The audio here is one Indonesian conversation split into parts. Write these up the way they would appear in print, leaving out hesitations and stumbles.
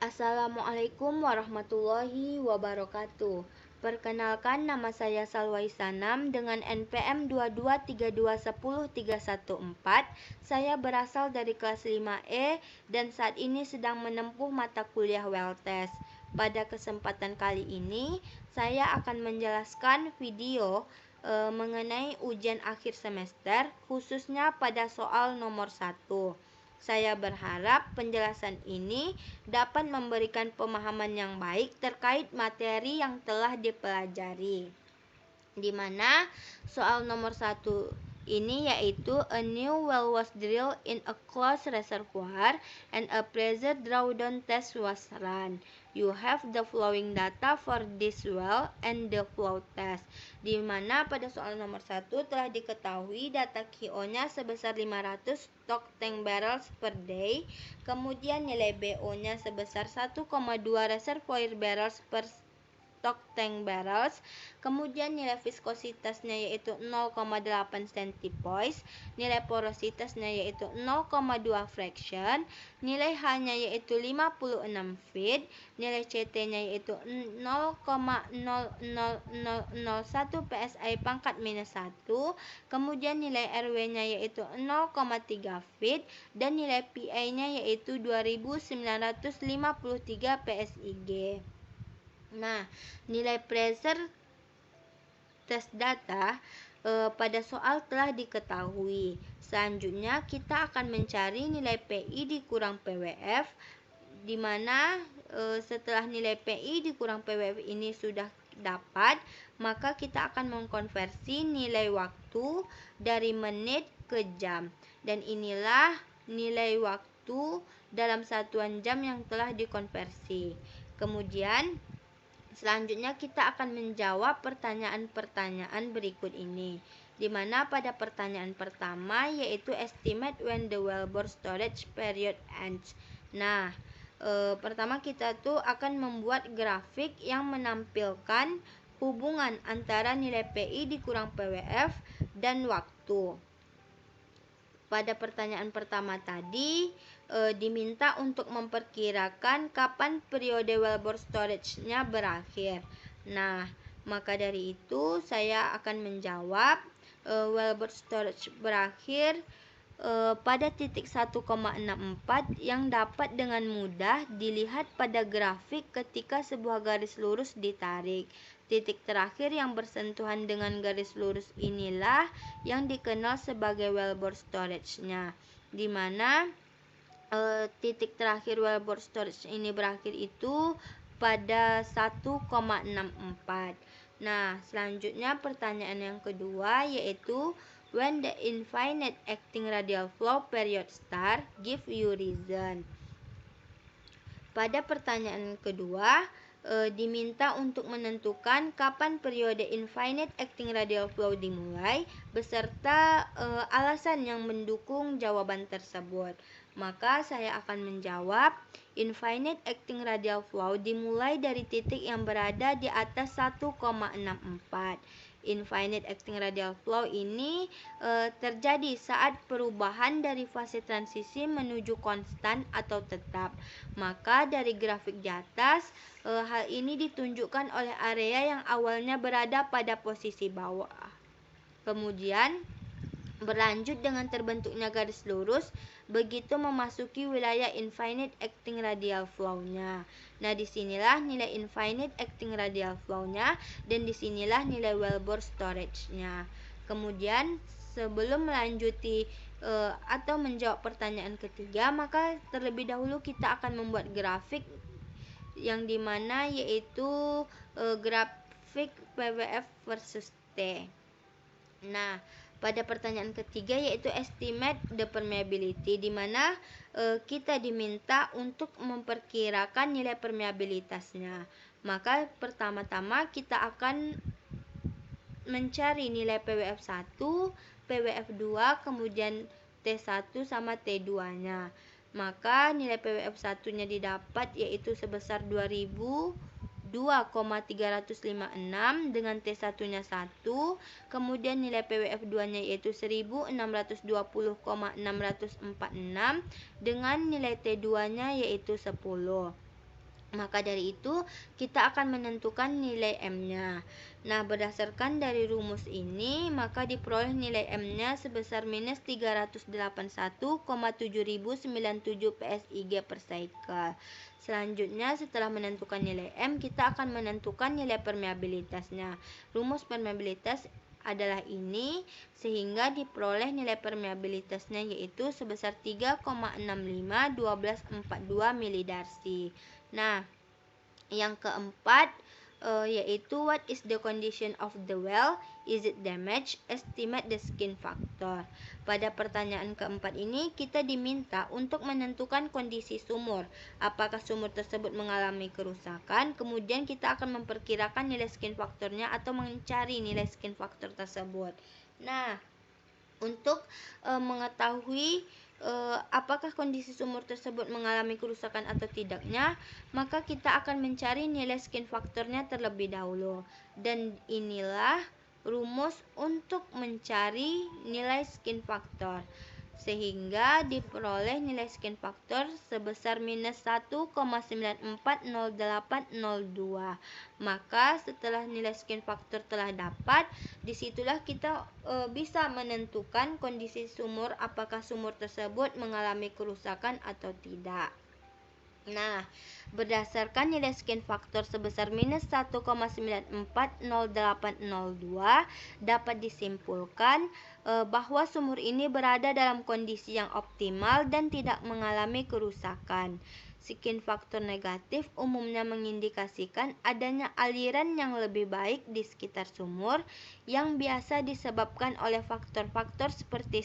Assalamualaikum warahmatullahi wabarakatuh. Perkenalkan, nama saya Salwai Sanam dengan NPM 223210314. Saya berasal dari kelas 5E dan saat ini sedang menempuh mata kuliah Weltes. Pada kesempatan kali ini, saya akan menjelaskan video mengenai ujian akhir semester, khususnya pada soal nomor 1. Saya berharap penjelasan ini dapat memberikan pemahaman yang baik terkait materi yang telah dipelajari. Di mana soal nomor 1 ini yaitu a new well was drilled in a closed reservoir and a pressure drawdown test was run. You have the following data for this well and the flow test. Di mana pada soal nomor 1 telah diketahui data QO-nya sebesar 500 stock tank barrels per day, kemudian nilai BO-nya sebesar 1,2 reservoir barrels per stock tank barrels, kemudian nilai viskositasnya yaitu 0,8 centipoise, nilai porositasnya yaitu 0,2 fraction, nilai H-nya yaitu 56 feet, nilai CT-nya yaitu 0,00001 PSI pangkat minus 1, kemudian nilai RW-nya yaitu 0,3 feet, dan nilai PI-nya yaitu 2953 PSIG. Nah, nilai pressure test data pada soal telah diketahui. Selanjutnya kita akan mencari nilai PI dikurang PWF, di mana setelah nilai PI dikurang PWF ini sudah dapat, maka kita akan mengkonversi nilai waktu dari menit ke jam. Dan inilah nilai waktu dalam satuan jam yang telah dikonversi. Kemudian selanjutnya kita akan menjawab pertanyaan-pertanyaan berikut ini, di mana pada pertanyaan pertama yaitu estimate when the wellbore storage period ends. Nah, pertama kita tuh akan membuat grafik yang menampilkan hubungan antara nilai PI dikurang PWF dan waktu. Pada pertanyaan pertama tadi diminta untuk memperkirakan kapan periode wellbore storage-nya berakhir. Nah, maka dari itu saya akan menjawab wellbore storage berakhir pada titik 1,64 yang dapat dengan mudah dilihat pada grafik ketika sebuah garis lurus ditarik. Titik terakhir yang bersentuhan dengan garis lurus inilah yang dikenal sebagai wellbore storage-nya, di mana titik terakhir wellbore storage ini berakhir itu pada 1,64. Nah, selanjutnya pertanyaan yang kedua yaitu when the infinite acting radial flow period start, give you reason. Pada pertanyaan kedua diminta untuk menentukan kapan periode infinite acting radial flow dimulai beserta alasan yang mendukung jawaban tersebut. Maka saya akan menjawab infinite acting radial flow dimulai dari titik yang berada di atas 1,64. Infinite acting radial flow ini terjadi saat perubahan dari fase transisi menuju konstan atau tetap. Maka dari grafik di atas, hal ini ditunjukkan oleh area yang awalnya berada pada posisi bawah. Kemudian berlanjut dengan terbentuknya garis lurus begitu memasuki wilayah infinite acting radial flow-nya. Nah, disinilah nilai infinite acting radial flow-nya dan disinilah nilai wellbore storage-nya. Kemudian sebelum melanjuti atau menjawab pertanyaan ketiga, maka terlebih dahulu kita akan membuat grafik yang dimana yaitu grafik PWF versus T. Nah, pada pertanyaan ketiga yaitu estimate the permeability, di mana kita diminta untuk memperkirakan nilai permeabilitasnya. Maka pertama-tama kita akan mencari nilai PWF1, PWF2, kemudian T1 sama T2-nya. Maka nilai PWF1-nya didapat yaitu sebesar 2.356 dengan T1-nya 1, kemudian nilai PWF2-nya yaitu 1620,646 dengan nilai T2-nya yaitu 10. Maka dari itu, kita akan menentukan nilai M-nya. Nah, berdasarkan dari rumus ini, maka diperoleh nilai M-nya sebesar minus 381,7097 PSIG per cycle. Selanjutnya, setelah menentukan nilai M, kita akan menentukan nilai permeabilitasnya. Rumus permeabilitas adalah ini, sehingga diperoleh nilai permeabilitasnya yaitu sebesar 3,651242 milidarsi. Nah, yang keempat yaitu what is the condition of the well? Is it damaged? Estimate the skin factor. Pada pertanyaan keempat ini kita diminta untuk menentukan kondisi sumur. Apakah sumur tersebut mengalami kerusakan? Kemudian kita akan memperkirakan nilai skin faktornya atau mencari nilai skin faktor tersebut. Nah, untuk mengetahui apakah kondisi sumur tersebut mengalami kerusakan atau tidaknya, maka kita akan mencari nilai skin faktornya terlebih dahulu. Dan inilah rumus untuk mencari nilai skin faktor, sehingga diperoleh nilai skin faktor sebesar minus 1,940802. Maka setelah nilai skin faktor telah dapat, disitulah kita bisa menentukan kondisi sumur, apakah sumur tersebut mengalami kerusakan atau tidak. Nah, berdasarkan nilai skin faktor sebesar minus 1,940802, dapat disimpulkan bahwa sumur ini berada dalam kondisi yang optimal dan tidak mengalami kerusakan. Skin faktor negatif umumnya mengindikasikan adanya aliran yang lebih baik di sekitar sumur yang biasa disebabkan oleh faktor-faktor seperti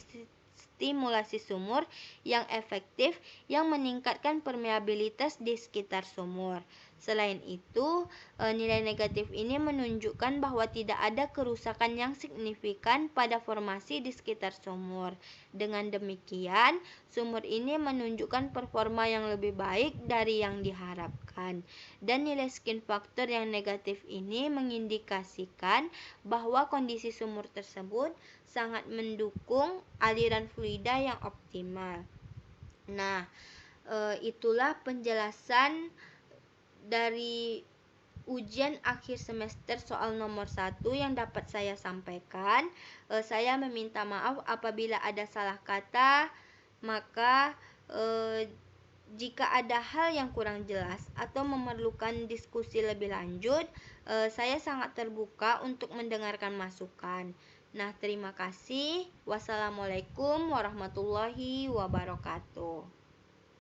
stimulasi sumur yang efektif yang meningkatkan permeabilitas di sekitar sumur. Selain itu, nilai negatif ini menunjukkan bahwa tidak ada kerusakan yang signifikan pada formasi di sekitar sumur. Dengan demikian, sumur ini menunjukkan performa yang lebih baik dari yang diharapkan. Dan nilai skin factor yang negatif ini mengindikasikan bahwa kondisi sumur tersebut sangat mendukung aliran fluida yang optimal. Nah, itulah penjelasan dari ujian akhir semester soal nomor 1 yang dapat saya sampaikan. Saya meminta maaf apabila ada salah kata, maka jika ada hal yang kurang jelas atau memerlukan diskusi lebih lanjut, saya sangat terbuka untuk mendengarkan masukan. Nah, terima kasih. Wassalamualaikum warahmatullahi wabarakatuh.